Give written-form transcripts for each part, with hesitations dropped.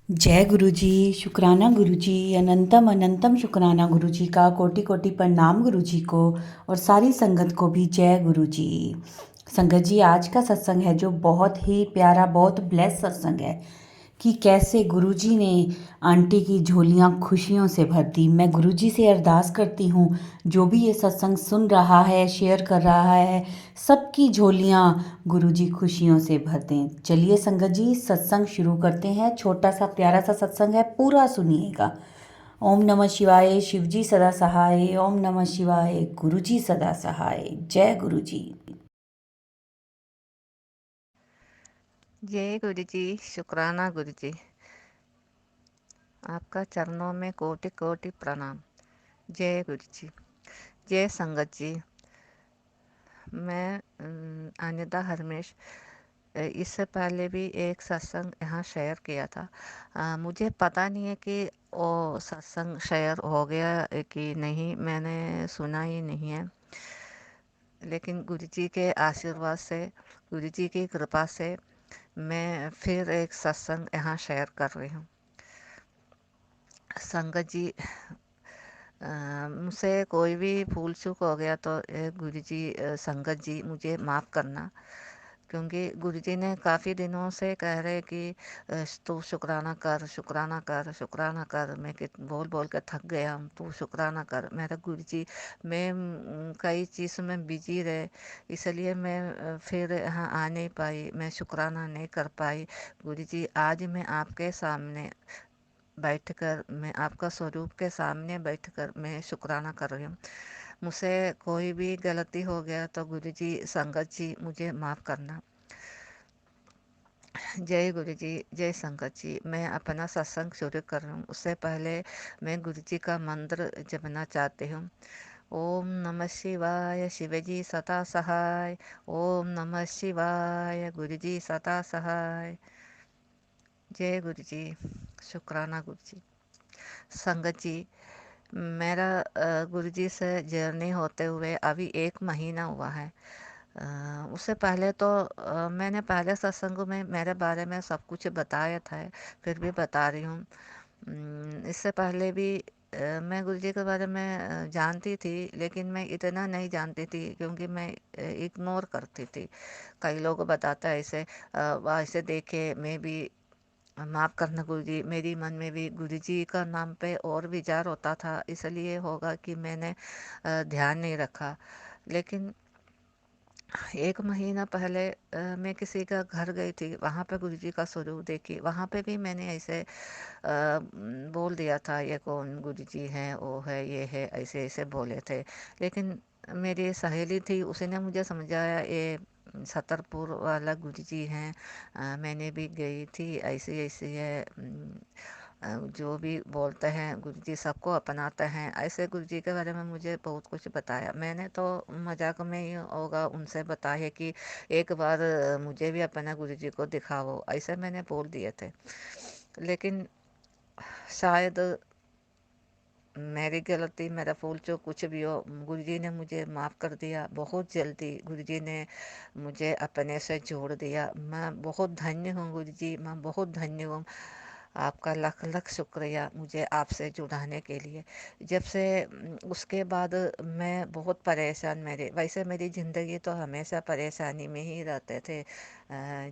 जय गुरु जी। शुक्राना गुरु जी। अनंतम अनंतम शुक्राना गुरु जी का। कोटि कोटि प्रणाम गुरु जी को और सारी संगत को भी जय गुरु जी। संगत जी, आज का सत्संग है जो बहुत ही प्यारा, बहुत ब्लेस सत्संग है कि कैसे गुरुजी ने आंटी की झोलियां खुशियों से भर दी। मैं गुरुजी से अरदास करती हूँ, जो भी ये सत्संग सुन रहा है, शेयर कर रहा है, सबकी झोलियां गुरुजी खुशियों से भर दें। चलिए संगत जी, सत्संग शुरू करते हैं। छोटा सा प्यारा सा सत्संग है, पूरा सुनिएगा। ओम नमः शिवाय। शिवजी सदा सहाय। ओम नमः शिवाय। गुरुजी सदा सहाय। जय गुरुजी। जय गुरु जी। शुक्राना गुरु जी। आपका चरणों में कोटि कोटि प्रणाम। जय गुरु जी। जय संगत जी। मैं अनिता हरमेश इससे पहले भी एक सत्संग यहाँ शेयर किया था। मुझे पता नहीं है कि वो सत्संग शेयर हो गया कि नहीं, मैंने सुना ही नहीं है। लेकिन गुरु जी के आशीर्वाद से, गुरु जी की कृपा से मैं फिर एक सत्संग यहाँ शेयर कर रही हूँ। संगत जी, मुझसे कोई भी भूल चूक हो गया तो गुरु जी, संगत जी मुझे माफ़ करना। क्योंकि गुरु जी ने काफ़ी दिनों से कह रहे कि तू शुक्राना कर, शुक्राना कर, शुक्राना कर। मैं बोल बोल के थक गया हूँ, तू शुक्राना कर मेरा गुरु जी। मैं कई चीज़ों में बिजी रहे, इसलिए मैं फिर यहाँ आ नहीं पाई, मैं शुक्राना नहीं कर पाई। गुरु जी, आज मैं आपके सामने बैठकर, मैं आपका स्वरूप के सामने बैठकर मैं शुक्राना कर रही हूँ। मुझसे कोई भी गलती हो गया तो गुरु जी, संगत जी मुझे माफ़ करना। जय गुरु जी। जय संगत जी। मैं अपना सत्संग शुरू कर रहा हूँ। उससे पहले मैं गुरु जी का मंत्र जपना चाहती हूँ। ओम नमः शिवाय। शिव जी सदा सहाय। ओम नमः शिवाय। गुरु जी सदा सहाय। जय गुरु जी। शुक्राना गुरु जी। संगत जी, मेरा गुरुजी से जर्नी होते हुए अभी 1 महीना हुआ है। उससे पहले तो मैंने पहले सत्संग में मेरे बारे में सब कुछ बताया था, फिर भी बता रही हूँ। इससे पहले भी मैं गुरुजी के बारे में जानती थी, लेकिन मैं इतना नहीं जानती थी क्योंकि मैं इग्नोर करती थी। कई लोग बताता है ऐसे, वैसे देखे मैं भी। माफ़ करना गुरुजी, मेरी मन में भी गुरुजी का नाम पे और विचार होता था, इसलिए होगा कि मैंने ध्यान नहीं रखा। लेकिन 1 महीना पहले मैं किसी का घर गई थी, वहाँ पे गुरुजी का स्वरूप देखी। वहाँ पे भी मैंने ऐसे बोल दिया था, ये कौन गुरुजी हैं, वो है, ये है, ऐसे ऐसे बोले थे। लेकिन मेरी सहेली थी, उसने मुझे समझाया ये छतरपुर वाला गुरुजी हैं। मैंने भी गई थी, ऐसे ऐसे है। जो भी बोलते हैं गुरुजी सबको अपनाते हैं, ऐसे गुरुजी के बारे में मुझे बहुत कुछ बताया। मैंने तो मजाक में ही होगा उनसे बताया कि एक बार मुझे भी अपना गुरुजी को दिखाओ, ऐसे मैंने बोल दिए थे। लेकिन शायद मेरी गलती, मेरा भूल जो कुछ भी हो, गुरुजी ने मुझे माफ़ कर दिया। बहुत जल्दी गुरुजी ने मुझे अपने से जोड़ दिया। मैं बहुत धन्य हूँ गुरुजी, मैं बहुत धन्य हूँ। आपका लख लख शुक्रिया मुझे आपसे जुड़ाने के लिए। जब से उसके बाद मैं बहुत परेशान, मेरे वैसे मेरी ज़िंदगी तो हमेशा परेशानी में ही रहते थे।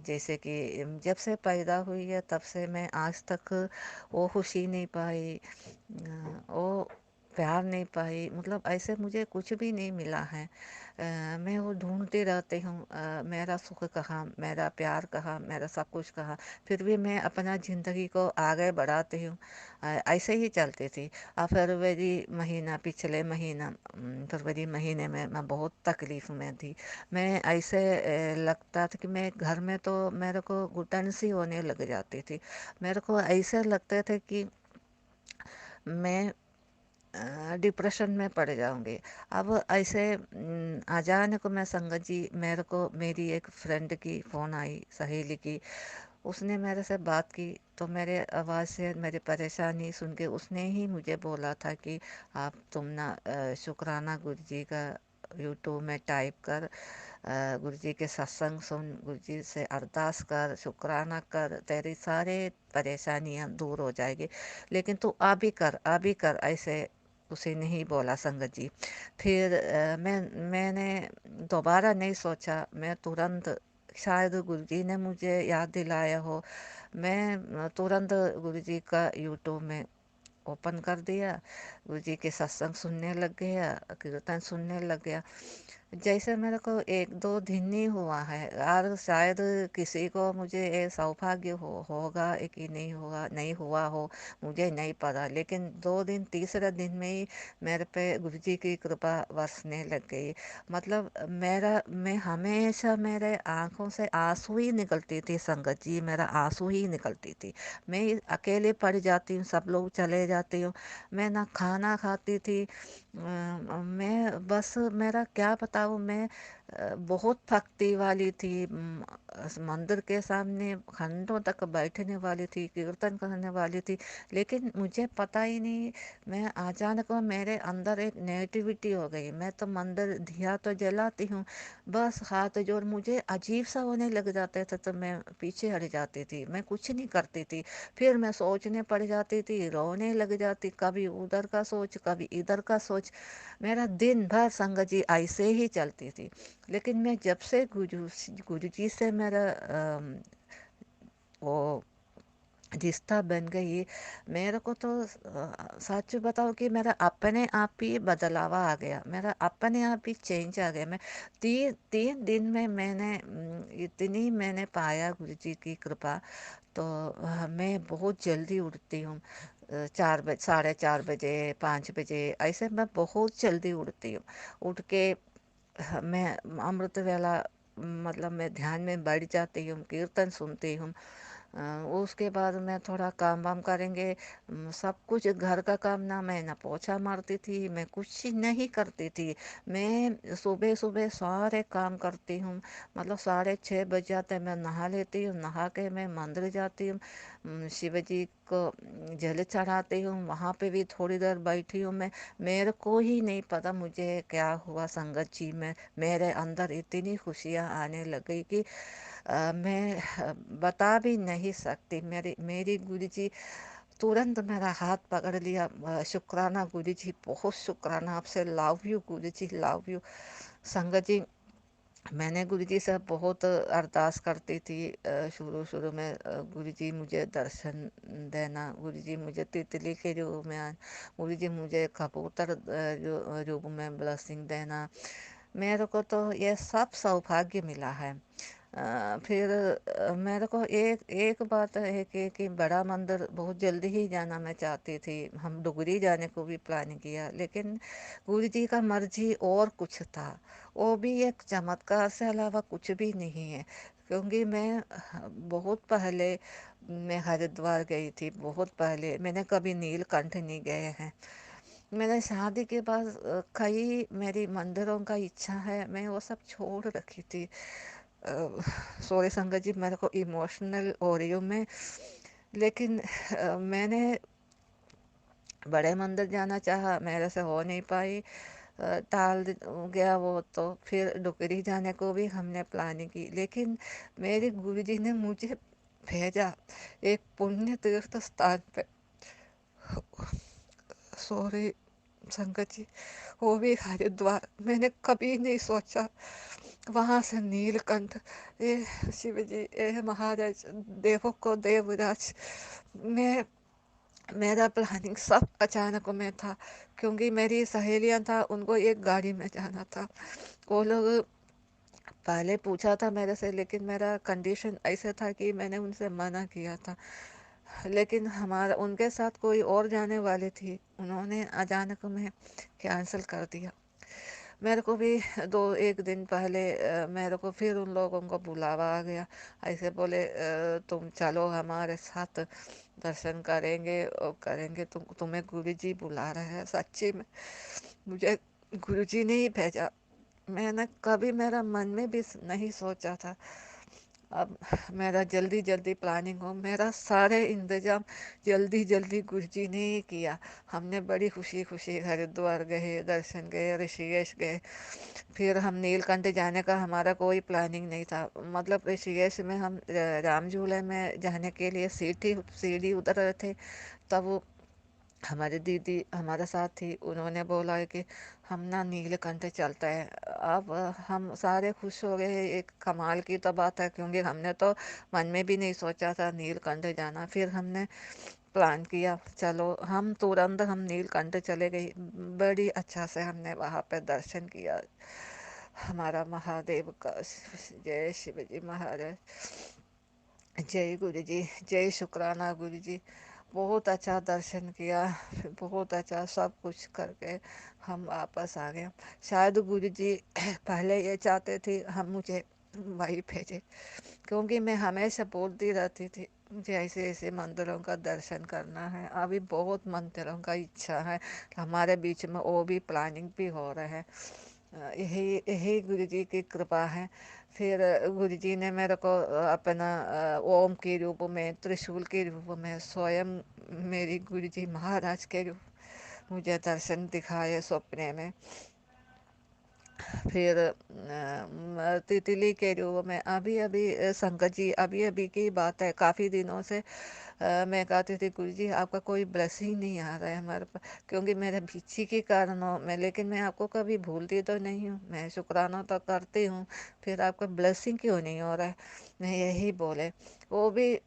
जैसे कि जब से पैदा हुई है तब से मैं आज तक वो खुशी नहीं पाई, वो प्यार नहीं पाई, मतलब ऐसे मुझे कुछ भी नहीं मिला है। मैं वो ढूंढती रहती हूँ, मेरा सुख कहाँ, मेरा प्यार कहाँ, मेरा सब कुछ कहाँ। फिर भी मैं अपना ज़िंदगी को आगे बढ़ाती हूँ। ऐसे ही चलती थी। फरवरी महीना, पिछले महीना फरवरी महीने में मैं बहुत तकलीफ़ में थी। मैं ऐसे लगता था कि मैं घर में तो मेरे को घुटन सी होने लग जाती थी। मेरे को ऐसे लगते थे कि मैं डिप्रेशन में पड़ जाऊंगी। अब ऐसे अचानक मैं, संगत जी, मेरे को मेरी एक फ्रेंड की फ़ोन आई, सहेली की। उसने मेरे से बात की तो मेरे आवाज़ से मेरी परेशानी सुन के उसने ही मुझे बोला था कि आप तुम ना शुक्राना गुरु जी का यूट्यूब में टाइप कर, गुरु जी के सत्संग सुन, गुरु जी से अरदास कर, शुक्राना कर, तेरी सारे परेशानियां दूर हो जाएगी, लेकिन तू अभी कर, ऐसे उसे नहीं बोला संगत जी। फिर मैंने दोबारा नहीं सोचा, मैं तुरंत, शायद गुरु जी ने मुझे याद दिलाया हो, मैं तुरंत गुरु जी का यूट्यूब में ओपन कर दिया, गुरु जी के सत्संग सुनने लग गया, कीर्तन सुनने लग गया। जैसे मेरे को 1-2 दिन ही हुआ है, और शायद किसी को मुझे ये सौभाग्य होगा कि नहीं होगा, नहीं हुआ हो, मुझे नहीं पता, लेकिन 2 दिन, तीसरे दिन में ही मेरे पे गुरु जी की कृपा बरसने लग गई। मतलब मैं हमेशा, मेरे आंखों से आंसू ही निकलती थी संगत जी, मेरा आंसू ही निकलती थी। मैं अकेले पड़ जाती हूँ, सब लोग चले जाते हूँ, मैं ना खाना खाती थी। मैं बस, मेरा क्या बताऊँ, मैं बहुत भक्ति वाली थी। मंदिर के सामने घंटों तक बैठने वाली थी, कीर्तन करने वाली थी, लेकिन मुझे पता ही नहीं, मैं अचानक मेरे अंदर एक नेगेटिविटी हो गई। मैं तो मंदिर दिया तो जलाती हूँ, बस हाथ जोड़, मुझे अजीब सा होने लग जाते थे, तो मैं पीछे हट जाती थी, मैं कुछ नहीं करती थी। फिर मैं सोचने पड़ जाती थी, रोने लग जाती, कभी उधर का सोच, कभी इधर का सोच, मेरा दिन भर संगत जी ऐसे ही चलती थी। लेकिन मैं जब से गुरु जी से मेरा वो रिश्ता बन गई, मेरे को तो सच बताओ कि मेरा अपने आप ही बदलावा आ गया, मेरा अपने आप ही चेंज आ गया। मैं तीन तीन दिन में मैंने इतनी मैंने पाया गुरु जी की कृपा। तो मैं बहुत जल्दी उठती हूँ, 4 बजे, 4:30 बजे, 5 बजे, ऐसे मैं बहुत जल्दी उठती हूँ। उठ के मैं अमृत वेला, मतलब मैं ध्यान में बैठ जाती हूँ, कीर्तन सुनती हूँ। उसके बाद मैं थोड़ा काम वाम करेंगे, सब कुछ घर का काम, ना मैं ना पोछा मारती थी, मैं कुछ नहीं करती थी। मैं सुबह सुबह सारे काम करती हूँ, मतलब 6:30 बज जाते हैं, मैं नहा लेती हूँ, नहा के मैं मंदिर जाती हूँ, शिव जी को जल चढ़ाती हूँ, वहाँ पे भी थोड़ी देर बैठी हूँ मैं। मेरे को ही नहीं पता मुझे क्या हुआ संगत जी में, मेरे अंदर इतनी खुशियाँ आने लगी कि मैं बता भी नहीं सकती। मेरी मेरी गुरु जी तुरंत मेरा हाथ पकड़ लिया, शुक्राना गुरु जी, बहुत शुक्राना आपसे, love you Guru ji, love you. Sangat जी, मैंने गुरु जी से बहुत अरदास करती थी शुरू शुरू में, गुरु जी मुझे दर्शन देना, गुरु जी मुझे तितली के रूप में गुरु जी मुझे कबूतर रूप में ब्लेसिंग देना। मेरे को तो ये सब सौभाग्य मिला है। फिर मेरे को एक एक बात है कि बड़ा मंदिर बहुत जल्दी ही जाना मैं चाहती थी, हम डुगरी जाने को भी प्लान किया, लेकिन गुरु जी का मर्जी और कुछ था, वो भी एक चमत्कार से अलावा कुछ भी नहीं है। क्योंकि मैं बहुत पहले मैं हरिद्वार गई थी, बहुत पहले, मैंने कभी नीलकंठ नहीं गए हैं। मैंने शादी के बाद कई मेरी मंदिरों का इच्छा है, मैं वो सब छोड़ रखी थी। सॉरी संगत जी, मेरे को इमोशनल हो रही हूँ मैं, लेकिन मैंने बड़े मंदिर जाना चाहा, मेरे से हो नहीं पाई, गया वो। तो फिर डुकरी जाने को भी हमने प्लानिंग की, लेकिन मेरे गुरुजी ने मुझे भेजा एक पुण्य तीर्थ स्थान पे। सॉरी संगत जी, वो भी हरिद्वार। मैंने कभी नहीं सोचा वहां से नीलकंठ, ये शिव जी, ये महाराज, देवों को देवराज, मैं मेरा प्लानिंग सब अचानक में था। क्योंकि मेरी सहेलियां था, उनको एक गाड़ी में जाना था, वो लोग पहले पूछा था मेरे से, लेकिन मेरा कंडीशन ऐसे था कि मैंने उनसे मना किया था। लेकिन हमारा उनके साथ कोई और जाने वाली थी, उन्होंने अचानक में कैंसिल कर दिया। मेरे को भी 1 दिन पहले मेरे को फिर उन लोगों को बुलावा आ गया, ऐसे बोले तुम चलो हमारे साथ, दर्शन करेंगे और करेंगे, तुम्हें गुरुजी बुला रहे हैं। सच्ची में मुझे गुरुजी ने ही भेजा, मैंने कभी मेरा मन में भी नहीं सोचा था। अब मेरा जल्दी जल्दी प्लानिंग हो, मेरा सारे इंतजाम जल्दी जल्दी गुरुजी ने ही किया। हमने बड़ी खुशी खुशी हरिद्वार गए, दर्शन गए, ऋषिकेश गए। फिर हम नीलकंठ जाने का हमारा कोई प्लानिंग नहीं था। मतलब ऋषिकेश में हम राम झूले में जाने के लिए सीढ़ी उतर रहे थे, तब वो हमारी दीदी हमारे साथ थी, उन्होंने बोला है कि हम ना नीलकंठ चलते हैं। अब हम सारे खुश हो गए। एक कमाल की तो बात है, क्योंकि हमने तो मन में भी नहीं सोचा था नीलकंठ जाना। फिर हमने प्लान किया, चलो हम तुरंत हम नीलकंठ चले गए। बड़ी अच्छा से हमने वहाँ पे दर्शन किया हमारा महादेव का। जय शिव जी महाराज, जय गुरु जी, जय शुक्राना गुरु जी। बहुत अच्छा दर्शन किया, फिर बहुत अच्छा सब कुछ करके हम वापस आ गए। शायद गुरु जी पहले ये चाहते थे हम मुझे वहीं भेजे, क्योंकि मैं हमेशा बोलती रहती थी मुझे ऐसे ऐसे मंदिरों का दर्शन करना है। अभी बहुत मंदिरों का इच्छा है, हमारे बीच में वो भी प्लानिंग भी हो रहा है। यही यही गुरु जी की कृपा है। फिर गुरु जी ने मेरे को अपना ओम के रूप में, त्रिशूल के रूप में, स्वयं मेरी गुरु जी महाराज के रूप मुझे दर्शन दिखाए सपने में। फिर तितली के रूप में अभी अभी संकट जी, अभी अभी की बात है, काफ़ी दिनों से मैं कहती थी गुरु जी आपका कोई ब्लेसिंग नहीं आ रहा है हमारे पास, क्योंकि मेरे पीछे के कारणों में, लेकिन मैं आपको कभी भूलती तो नहीं हूँ, मैं शुक्राना तो करती हूँ। फिर आपका ब्लेसिंग क्यों नहीं हो रहा है, मैं यही बोले। वो भी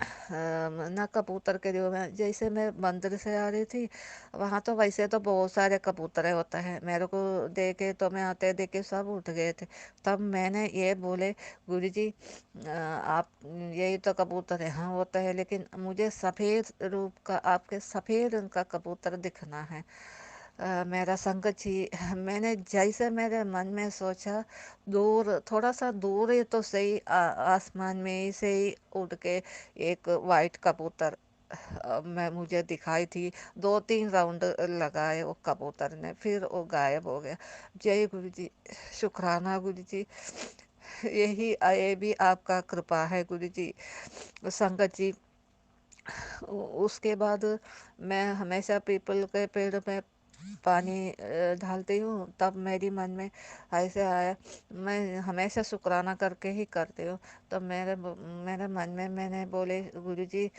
ना कबूतर के जो मैं, जैसे मैं मंदिर से आ रही थी, वहाँ तो वैसे तो बहुत सारे कबूतर होते हैं, मेरे को देखे तो मैं आते देखे सब उठ गए थे। तब मैंने ये बोले गुरु जी आप, यही तो कबूतर यहाँ होता है, लेकिन मुझे सफ़ेद रूप का, आपके सफ़ेद रंग का कबूतर दिखना है। मेरा संकट जी, मैंने जैसे मेरे मन में सोचा, दूर थोड़ा सा दूर ही तो सही, आसमान में ही से ही उड़ के एक वाइट कबूतर मैं मुझे दिखाई थी। 2-3 राउंड लगाए वो कबूतर ने, फिर वो गायब हो गया। जय गुरु जी, शुक्राना गुरु जी। यही ये भी आपका कृपा है गुरु जी। संगत जी, उसके बाद मैं हमेशा पीपल के पेड़ में पानी डालती हूँ, तब मेरी मन में ऐसे आया, मैं हमेशा शुक्राना करके ही करती हूँ। तब मेरे मन में मैंने बोले गुरु जी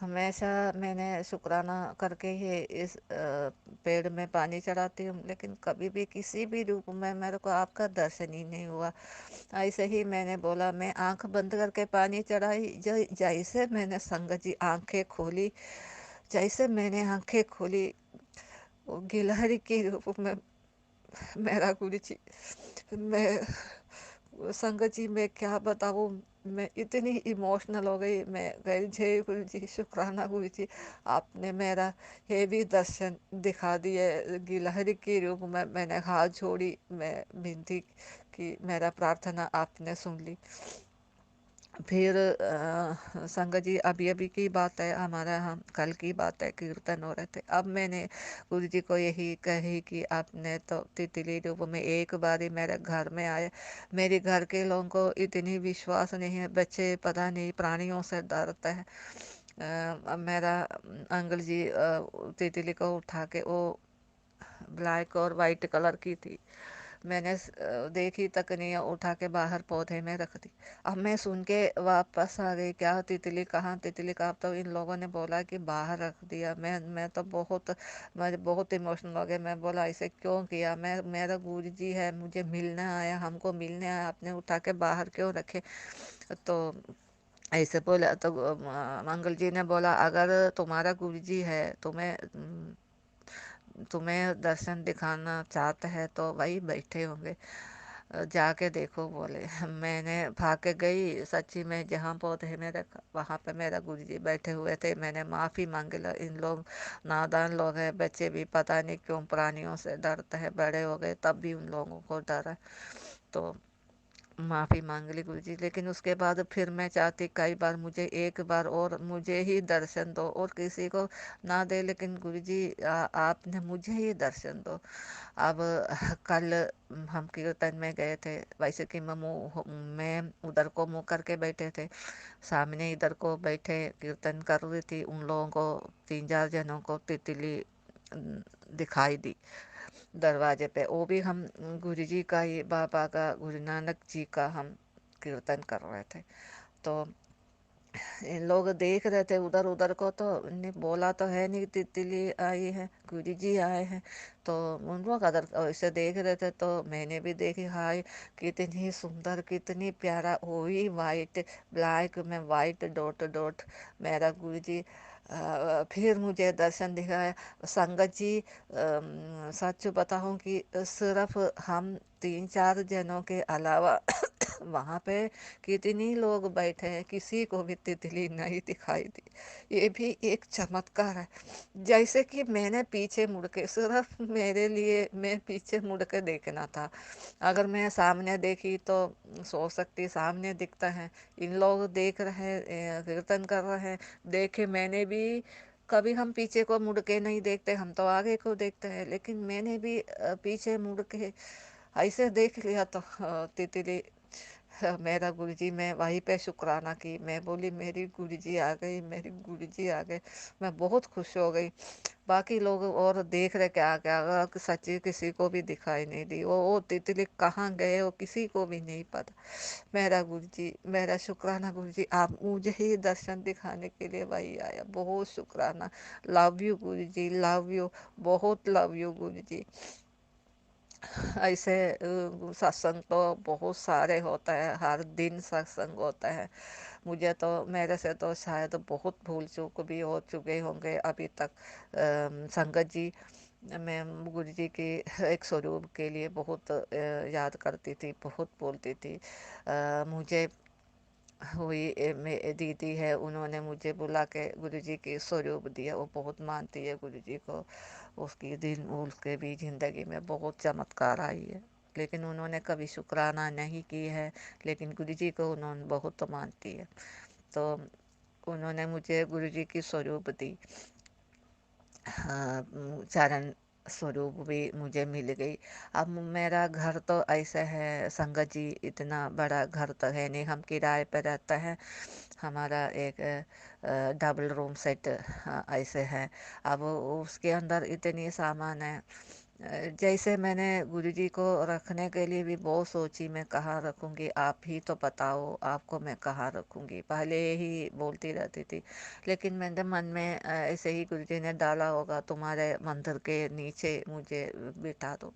हमेशा मैंने शुक्राना करके ही इस पेड़ में पानी चढ़ाती हूँ, लेकिन कभी भी किसी भी रूप में मेरे को आपका दर्शन ही नहीं हुआ। ऐसे ही मैंने बोला, मैं आंख बंद करके पानी चढ़ाई, जैसे मैंने संगत जी आंखें खोली, जैसे मैंने आंखें खोली, वो गिलहरी के रूप में मेरा गुरु जी, मैं संगत जी मैं क्या बताऊँ, मैं इतनी इमोशनल हो गई। मैं गई, जय गुरु जी, शुक्राना गुरु जी, आपने मेरा ये भी दर्शन दिखा दिए। गिलहरी के रूप में मैंने हाथ जोड़ी, मैं विनती की, मेरा प्रार्थना आपने सुन ली। फिर संगत जी अभी अभी की बात है, हमारा हम कल की बात है, कीर्तन हो रहे थे। अब मैंने गुरु जी को यही कही कि आपने तो तितली रूप में एक बारी मेरे घर में आए। मेरे घर के लोगों को इतनी विश्वास नहीं है, बच्चे पता नहीं प्राणियों से डरते हैं। अब मेरा अंकल जी तितली को उठा के, वो ब्लैक और वाइट कलर की थी, मैंने देखी तक नहीं, उठा के बाहर पौधे में रख दी। अब मैं सुन के वापस आ गई, क्या तितली कहाँ, तितली कहाँ, तो इन लोगों ने बोला कि बाहर रख दिया। मैं तो बहुत इमोशनल हो गया। मैं बोला ऐसे क्यों किया, मैं, मेरा गुरु जी है, मुझे मिलने आया, हमको मिलने आया, आपने उठा के बाहर क्यों रखे। तो ऐसे बोला तो मंगल जी ने बोला, अगर तुम्हारा गुरु जी है, तुम्हें दर्शन दिखाना चाहते हैं तो वही बैठे होंगे, जाके देखो बोले। मैंने भाग के गई, सच्ची में जहाँ पौधे में रखा वहाँ पे मेरा गुरुजी बैठे हुए थे। मैंने माफ़ी मांगी, इन लोग नादान लोग हैं, बच्चे भी पता नहीं क्यों प्राणियों से डरते हैं, बड़े हो गए तब भी उन लोगों को डर है। तो माफ़ी मांग ली गुरुजी। लेकिन उसके बाद फिर मैं चाहती कई बार मुझे एक बार और मुझे ही दर्शन दो, और किसी को ना दे, लेकिन गुरुजी आपने मुझे ही दर्शन दो। अब कल हम कीर्तन में गए थे, वैसे कि मैं उधर को मुँह करके बैठे थे, सामने इधर को बैठे कीर्तन कर रही थी। उन लोगों को, 3-4 जनों को तितली दिखाई दी दरवाजे पे। वो भी हम गुरुजी का ही, बाबा का, गुरु नानक जी का हम कीर्तन कर रहे थे। तो इन लोग देख रहे थे उधर उधर को, तो ने बोला तो है नहीं तितली आई है, गुरुजी आए हैं। तो उन लोग अदर ऐसे देख रहे थे, तो मैंने भी देखी, हाय कितनी सुंदर, कितनी प्यारा, वही वाइट ब्लैक में वाइट डॉट डॉट मेरा गुरुजी। फिर मुझे दर्शन दिखाया। संगत जी, सच बताऊं कि सिर्फ हम 3-4 जनों के अलावा वहाँ पे कितनी लोग बैठे हैं, किसी को भी तितली नहीं दिखाई दी। ये भी एक चमत्कार है। जैसे कि मैंने पीछे मुड़ के, सिर्फ मेरे लिए मैं पीछे मुड़ के देखना था। अगर मैं सामने देखी तो सोच सकती सामने दिखता है, इन लोग देख रहे हैं, कीर्तन कर रहे हैं, देखे मैंने भी। कभी हम पीछे को मुड़ के नहीं देखते, हम तो आगे को देखते हैं, लेकिन मैंने भी पीछे मुड़ के ऐसे देख लिया। तो तितली, मेरा गुरुजी, मैं वहीं पे शुक्राना की, मैं बोली मेरी गुरुजी आ गई, मेरी गुरुजी आ गए। मैं बहुत खुश हो गई। बाकी लोग और देख रहे क्या क्या, अगर सच्ची किसी को भी दिखाई नहीं दी, वो तितली कहाँ गए वो किसी को भी नहीं पता। मेरा गुरुजी, मेरा शुक्राना गुरुजी, आप मुझे ही दर्शन दिखाने के लिए वही आया। बहुत शुक्राना। Love you Guruji, love you, बहुत लव यू गुरुजी। ऐसे सत्संग तो बहुत सारे होता है, हर दिन सत्संग होता है। मुझे तो, मेरे से तो शायद बहुत भूल चूक भी हो चुके होंगे अभी तक। संगत जी, मैं गुरु जी की एक स्वरूप के लिए बहुत याद करती थी, बहुत बोलती थी। मुझे हुई दीदी है, उन्होंने मुझे बुला के गुरु जी की स्वरूप दिया। वो बहुत मानती है गुरु जी को। उसकी दिन उसके भी ज़िंदगी में बहुत चमत्कार आई है, लेकिन उन्होंने कभी शुक्राना नहीं की है। लेकिन गुरु जी को उन्होंने बहुत मानती है। तो उन्होंने मुझे गुरु जी की स्वरूप दी। हाँ, चरण स्वरूप भी मुझे मिल गई। अब मेरा घर तो ऐसा है संगत जी, इतना बड़ा घर तो है नहीं, हम किराए पे रहते हैं। हमारा एक डबल रूम सेट ऐसे है। अब उसके अंदर इतनी सामान है। जैसे मैंने गुरुजी को रखने के लिए भी बहुत सोची, मैं कहाँ रखूँगी, आप ही तो बताओ आपको मैं कहाँ रखूँगी, पहले ही बोलती रहती थी। लेकिन मेरे मन में ऐसे ही गुरुजी ने डाला होगा, तुम्हारे मंदिर के नीचे मुझे बिठा दो।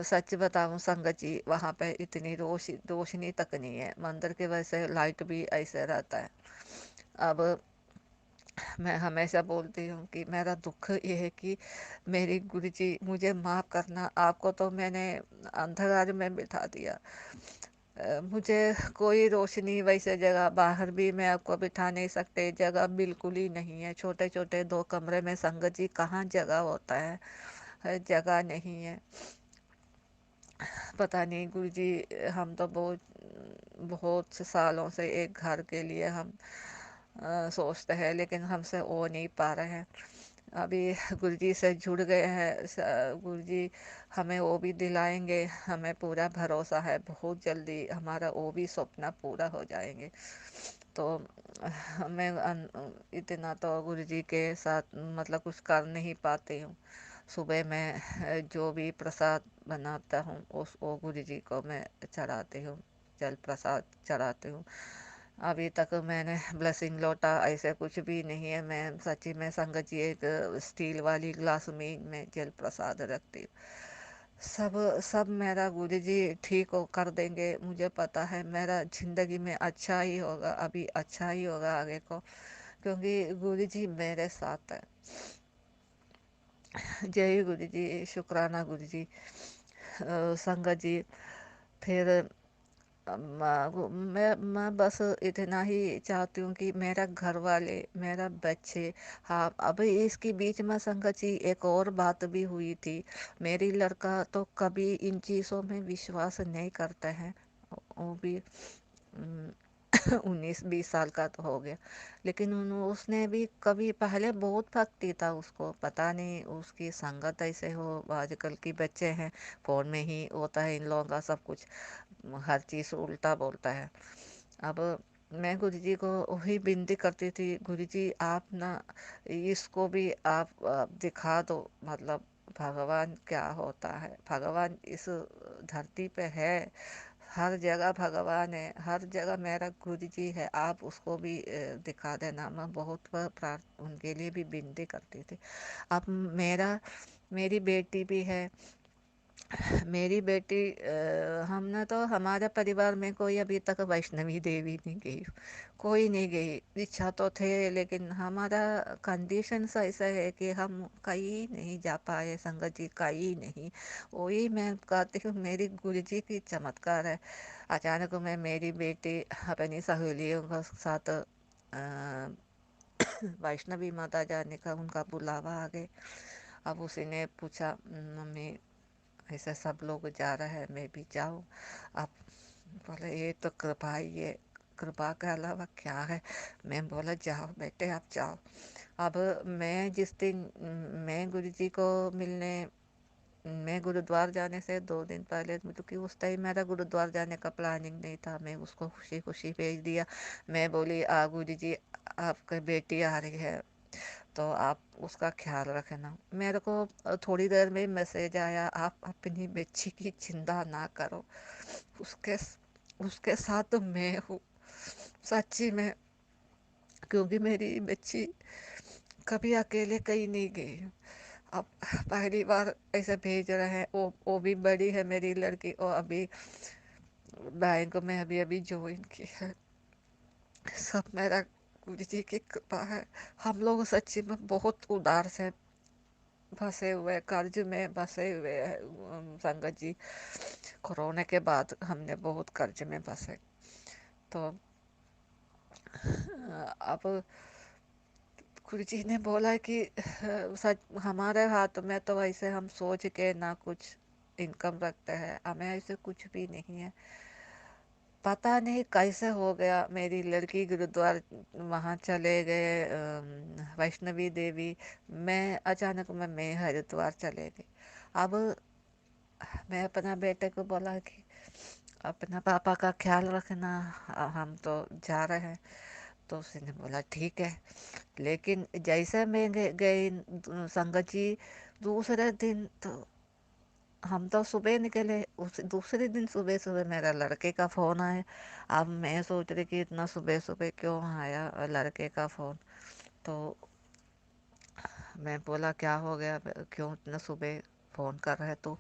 सच बताऊं संगत जी, वहाँ पे इतनी रोशनी तक नहीं है, मंदिर के वजह से लाइट भी ऐसे रहता है। अब मैं हमेशा बोलती हूँ कि मेरा दुख ये है कि मेरी गुरुजी मुझे माफ़ करना, आपको तो मैंने अंधकार में बिठा दिया। मुझे कोई रोशनी, वैसे जगह बाहर भी मैं आपको बिठा नहीं सकते, जगह बिल्कुल ही नहीं है। छोटे छोटे 2 कमरे में संगत जी कहाँ जगह होता है, जगह नहीं है। पता नहीं गुरुजी, हम तो बहुत बहुत से सालों से एक घर के लिए हम सोचते हैं, लेकिन हमसे हो नहीं पा रहे हैं। अभी गुरुजी से जुड़ गए हैं, गुरुजी हमें वो भी दिलाएंगे, हमें पूरा भरोसा है बहुत जल्दी हमारा वो भी सपना पूरा हो जाएंगे। तो मैं इतना तो गुरुजी के साथ मतलब कुछ कर नहीं पाती हूँ। सुबह मैं जो भी प्रसाद बनाता हूँ उस वो गुरुजी को मैं चढ़ाती हूँ, जल प्रसाद चढ़ाती हूँ। अभी तक मैंने ब्लेसिंग लोटा ऐसे कुछ भी नहीं है। मैं सच्ची में संगत जी एक स्टील वाली ग्लास में मैं जल प्रसाद रखती हूँ। सब सब मेरा गुरुजी ठीक हो कर देंगे, मुझे पता है मेरा ज़िंदगी में अच्छा ही होगा, अभी अच्छा ही होगा आगे को, क्योंकि गुरुजी मेरे साथ है। जय गुरु जी, शुक्राना गुरु जी। संगत जी, फिर मैं बस इतना ही चाहती हूँ कि मेरा घर वाले, मेरा बच्चे। हाँ, अभी इसके बीच में संगत जी एक और बात भी हुई थी। मेरी लड़का तो कभी इन चीज़ों में विश्वास नहीं करता है। वो भी 19-20 साल का तो हो गया। लेकिन उसने भी कभी पहले बहुत भक्ति था उसको, पता नहीं उसकी संगत ऐसे हो, आजकल की बच्चे हैं फोन में ही होता है इन लोगों का सब कुछ, हर चीज उल्टा बोलता है। अब मैं गुरु जी को वही विनती करती थी, गुरु जी आप ना इसको भी आप दिखा दो, मतलब भगवान क्या होता है, भगवान इस धरती पे है, हर जगह भगवान है, हर जगह मेरा गुरु जी है, आप उसको भी दिखा देना। मैं बहुत बार उनके लिए भी विनती करती थी। अब मेरी बेटी भी है, मेरी बेटी हमने तो हमारे परिवार में कोई अभी तक वैष्णवी देवी नहीं गई, कोई नहीं गई, इच्छा तो थे लेकिन हमारा कंडीशन ऐसा है कि हम कहीं नहीं जा पाए, संगत जी कहीं नहीं। वही मैं कहती हूँ मेरी गुरु जी की चमत्कार है। अचानक में मेरी बेटी अपनी सहेलियों के साथ वैष्णवी माता जाने का उनका बुलावा आ गए। अब उसी ने पूछा, मम्मी ऐसा सब लोग जा रहे हैं मैं भी जाऊँ? अब बोले ये तो कृपा ही है, कृपा के अलावा क्या है। मैं बोला जाओ बेटे आप जाओ। अब मैं जिस दिन मैं गुरु जी को मिलने, मैं गुरुद्वार जाने से 2 दिन पहले, मतलब कि उस टाइम मेरा गुरुद्वार जाने का प्लानिंग नहीं था, मैं उसको खुशी खुशी भेज दिया। मैं बोली गुरु जी आपकी बेटी आ रही है तो आप उसका ख्याल रखना। मेरे को थोड़ी देर में मैसेज आया, आप अपनी बच्ची की चिंता ना करो, उसके उसके साथ तो मैं हूँ, सच्ची में। क्योंकि मेरी बच्ची कभी अकेले कहीं नहीं गई, अब पहली बार ऐसे भेज रहे हैं। वो भी बड़ी है मेरी लड़की, और अभी बैंक में अभी अभी ज्वाइन की है। सब मेरा गुरु जी की कृपा है। हम लोग सच्ची में बहुत उदार से फंसे हुए, कर्ज में फंसे हुए हैं संगत जी। कोरोना के बाद हमने बहुत कर्ज में फंसे। तो अब गुरु जी ने बोला कि सच हमारे हाथ में तो ऐसे हम सोच के ना कुछ इनकम रखते हैं, हमें ऐसे कुछ भी नहीं है। पता नहीं कैसे हो गया, मेरी लड़की गुरुद्वार वहाँ चले गए वैष्णवी देवी, मैं अचानक मैं हरिद्वार चले गई। अब मैं अपना बेटे को बोला कि अपना पापा का ख्याल रखना, हम तो जा रहे हैं। तो उसने बोला ठीक है। लेकिन जैसे मैं गई संगत जी, दूसरे दिन तो हम तो सुबह निकले, उस दूसरे दिन सुबह सुबह मेरा लड़के का फोन आया। अब मैं सोच रही कि इतना सुबह सुबह क्यों आया लड़के का फोन। तो मैं बोला क्या हो गया, क्यों इतना सुबह फोन कर रहे? तो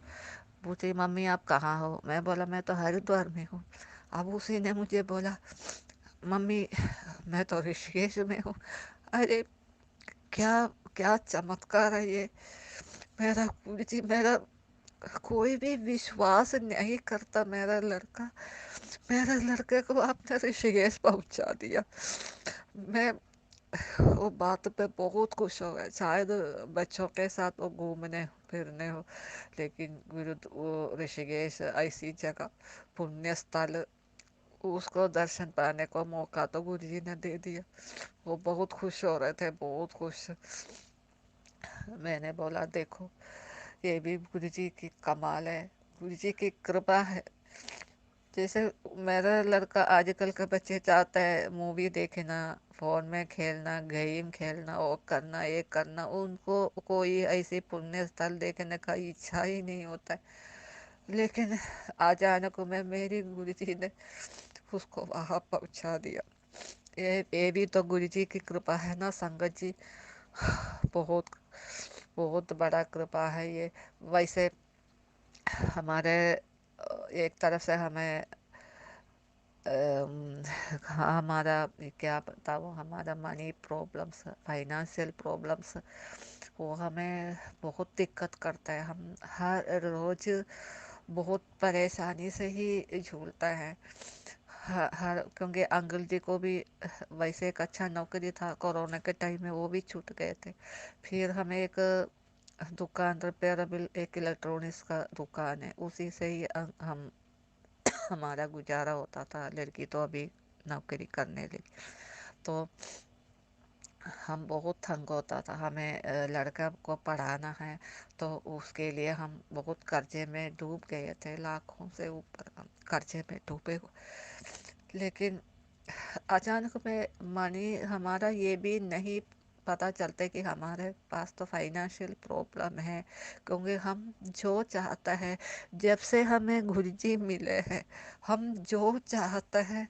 पूछी मम्मी आप कहाँ हो? मैं बोला मैं तो हरिद्वार में हूँ। अब उसी ने मुझे बोला मम्मी मैं तो ऋषिकेश में हूँ। अरे क्या क्या चमत्कार है ये। मेरा गुरु जी, मेरा कोई भी विश्वास नहीं करता। मेरा लड़के को आपने ऋषिकेश पहुंचा दिया। मैं वो बात पे बहुत खुश हो गया। शायद बच्चों के साथ वो घूमने फिरने हो, लेकिन गुरु वो ऋषिकेश ऐसी जगह, पुण्य स्थल, उसको दर्शन पाने को मौका तो गुरु जी ने दे दिया। वो बहुत खुश हो रहे थे, बहुत खुश। मैंने बोला देखो ये भी गुरु जी की कमाल है, गुरु जी की कृपा है। जैसे मेरा लड़का, आजकल के बच्चे चाहते हैं मूवी देखना, फोन में खेलना, गेम खेलना, वो करना ये करना, उनको कोई ऐसी पुण्य स्थल देखने का इच्छा ही नहीं होता है। लेकिन अचानक में मेरी गुरु जी ने उसको वहां पहुंचा दिया। ये भी तो गुरु जी की कृपा है ना संगत जी। बहुत बहुत बड़ा कृपा है ये। वैसे हमारे एक तरफ से हमें हाँ, हमारा ये क्या बताओ, हमारा मनी प्रॉब्लम्स, फाइनेंशियल प्रॉब्लम्स, वो हमें बहुत दिक्कत करता है। हम हर रोज बहुत परेशानी से ही झूलता है। हर क्योंकि अंकल जी को भी वैसे एक अच्छा नौकरी था, कोरोना के टाइम में वो भी छूट गए थे। फिर हमें एक दुकान, रिपेयरेबल एक इलेक्ट्रॉनिक्स का दुकान है, उसी से ही हम हमारा गुजारा होता था। लड़की तो अभी नौकरी करने लगी, तो हम बहुत तंग होता था। हमें लड़का को पढ़ाना है, तो उसके लिए हम बहुत कर्जे में डूब गए थे, लाखों से ऊपर हम कर्जे में डूबे लेकिन अचानक में मनी हमारा ये भी नहीं पता चलता कि हमारे पास तो फाइनेंशियल प्रॉब्लम है, क्योंकि हम जो चाहता है, जब से हमें गुरुजी मिले हैं, हम जो चाहते हैं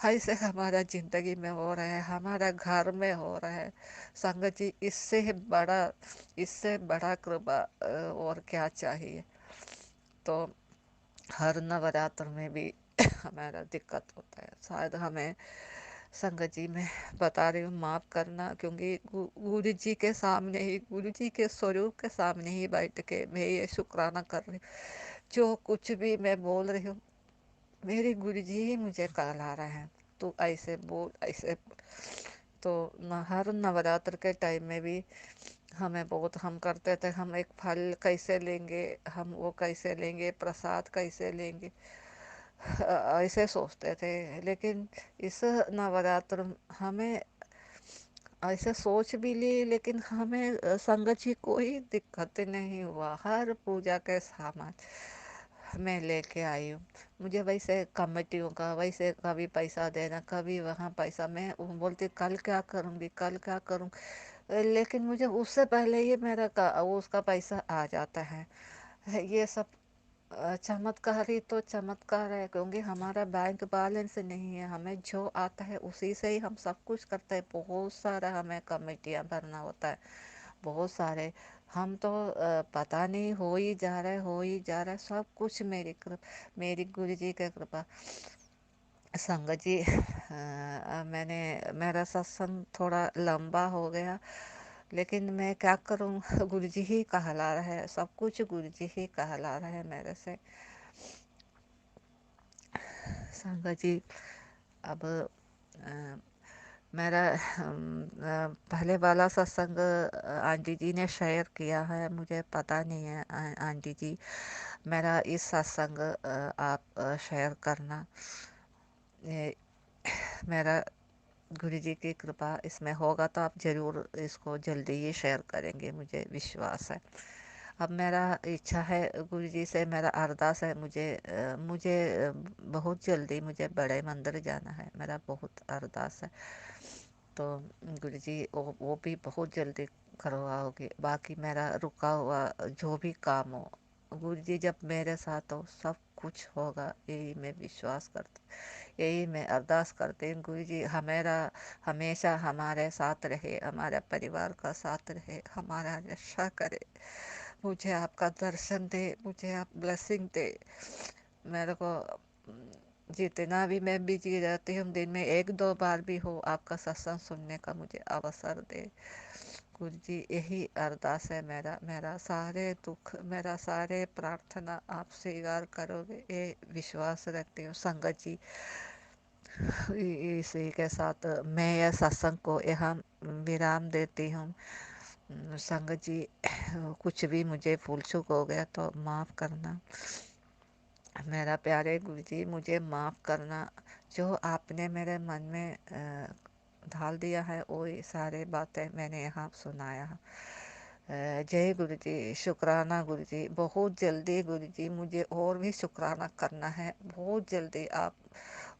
ऐसे हमारा जिंदगी में हो रहा है, हमारा घर में हो रहा है। संगत जी, इससे बड़ा कृपा और क्या चाहिए। तो हर नवरात्र में भी हमारा दिक्कत होता है। शायद हमें संगत जी मैं बता रही हूँ, माफ करना, क्योंकि गुरु जी के सामने ही, गुरु जी के स्वरूप के सामने ही बैठ के मैं ये शुक्राना कर रही हूँ। जो कुछ भी मैं बोल रही हूँ, मेरे गुरु जी ही मुझे कहला रहे हैं, तू ऐसे बोल, ऐसे बोल। तो हर नवरात्र के टाइम में भी हमें बहुत हम करते थे, हम एक फल कैसे लेंगे, हम वो कैसे लेंगे, प्रसाद कैसे लेंगे, ऐसे सोचते थे। लेकिन इस नवरात्र हमें ऐसे सोच भी ली, लेकिन हमें संगत जी कोई दिक्कत नहीं हुआ। हर पूजा के सामान मैं लेके आई हूँ। मुझे वैसे कमेटियों का वैसे कभी पैसा देना, कभी वहाँ पैसा, मैं वो बोलती कल क्या करूँगी, कल क्या करूँ, लेकिन मुझे उससे पहले ही वो उसका पैसा आ जाता है। ये सब चमत्कार ही तो चमत्कार है, क्योंकि हमारा बैंक बैलेंस नहीं है। हमें जो आता है उसी से ही हम सब कुछ करते हैं। बहुत सारा हमें कमेटियाँ भरना होता है, बहुत सारे। हम तो पता नहीं हो ही जा रहा है, हो ही जा रहा है सब कुछ मेरी गुरु जी की कृपा। संगत जी, मेरा सत्संग थोड़ा लंबा हो गया, लेकिन मैं क्या करूं, गुरु जी ही कहला रहे हैं, सब कुछ गुरु जी ही कहला रहे हैं मेरे से। संगत जी, अब अ, मेरा पहले वाला सत्संग आंटी जी ने शेयर किया है, मुझे पता नहीं है। आंटी जी, मेरा इस सत्संग आप शेयर करना। ये मेरा गुरु जी की कृपा इसमें होगा, तो आप ज़रूर इसको जल्दी ही शेयर करेंगे, मुझे विश्वास है। अब मेरा इच्छा है, गुरु जी से मेरा अरदास है, मुझे बहुत जल्दी मुझे बड़े मंदिर जाना है, मेरा बहुत अरदास है। तो गुरु जी वो भी बहुत जल्दी करवाओगे। बाकी मेरा रुका हुआ जो भी काम हो, गुरु जी जब मेरे साथ हो सब कुछ होगा, यही मैं विश्वास करती, यही मैं अरदास करती हूँ। गुरु जी हमेरा हमेशा हमारे साथ रहे, हमारे परिवार का साथ रहे, हमारा रक्षा करे, मुझे आपका दर्शन दे, मुझे आप ब्लेसिंग दे। मेरे को जितना भी मैं बिजी रहती हूँ, दिन में एक दो बार भी हो आपका सत्संग सुनने का मुझे अवसर दे। गुरु जी यही अरदास है मेरा, मेरा सारे दुख, मेरा सारे प्रार्थना आप स्वीकार करोगे, ये विश्वास रखती हूँ। संगत जी, इसी के साथ मैं यह सत्संग को यहाँ विराम देती हूँ। संगत जी, कुछ भी मुझे भूल चूक हो गया तो माफ़ करना। मेरा प्यारे गुरु जी, मुझे माफ़ करना। जो आपने मेरे मन में ढाल दिया है, वो सारे बातें मैंने यहाँ सुनाया है। जय गुरु जी, शुक्राना गुरु जी। बहुत जल्दी गुरु जी मुझे और भी शुक्राना करना है, बहुत जल्दी आप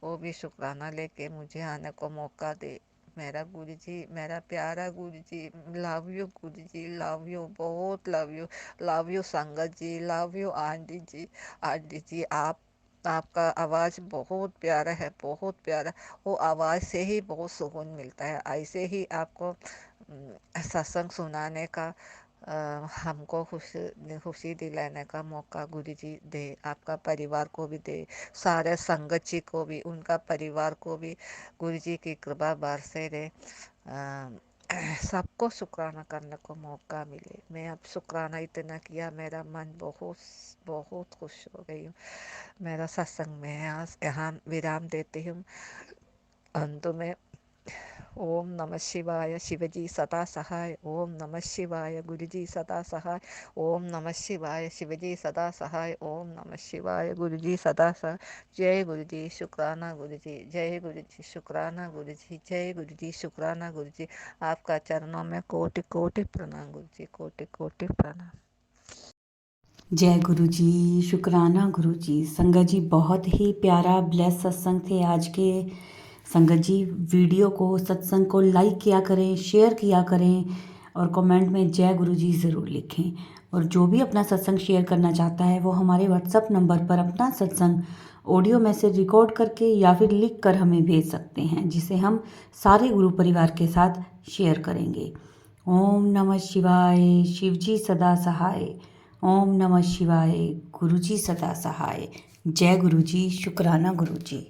वो भी शुक्राना लेके मुझे आने को मौका दे। मेरा गुरु जी, मेरा प्यारा गुरु ji, love you Guru ji, love you, बहुत love you sangat ji, love you aunty ji. Aunty ji, आपका आवाज़ बहुत प्यारा है, बहुत प्यारा। वो आवाज़ से ही बहुत सुकून मिलता है। ऐसे ही आपको सत्संग सुनाने का हमको खुशी दिलाने का मौका गुरु जी दे, आपका परिवार को भी दे, सारे संगत जी को भी, उनका परिवार को भी गुरु जी की कृपा बरसे दे। सबको शुक्राना करने को मौका मिले। मैं अब शुक्राना इतना किया, मेरा मन बहुत बहुत खुश हो गई हूँ। मेरा सत्संग में यहाँ विराम देती हूँ। अंत में ओम नमः शिवाय शिवजी सदा सहाय। ओम नमः शिवाय गुरुजी सदा सहाय। ओम नमः शिवाय शिवजी सदा सहाय। ओम नमः शिवाय गुरुजी सदा सहाय। जय गुरुजी शुक्राना गुरुजी, जय गुरुजी शुक्राना गुरुजी, जय गुरुजी शुक्राना गुरुजी। आपका चरणों में कोटि कोटि प्रणाम गुरुजी, कोटि कोटि प्रणाम। जय गुरु जी, शुक्राना गुरु जी। संगत जी, बहुत ही प्यारा ब्लेस सत्संग थे आज के। संगत जी, वीडियो को, सत्संग को लाइक किया करें, शेयर किया करें और कमेंट में जय गुरु जी ज़रूर लिखें। और जो भी अपना सत्संग शेयर करना चाहता है वो हमारे व्हाट्सएप नंबर पर अपना सत्संग ऑडियो मैसेज रिकॉर्ड करके या फिर लिख कर हमें भेज सकते हैं, जिसे हम सारे गुरु परिवार के साथ शेयर करेंगे। ओम नमः शिवाय, शिवजी सदा सहाय। ओम नमः शिवाय, गुरुजी सदा सहाय। जय गुरुजी, शुक्राना गुरुजी।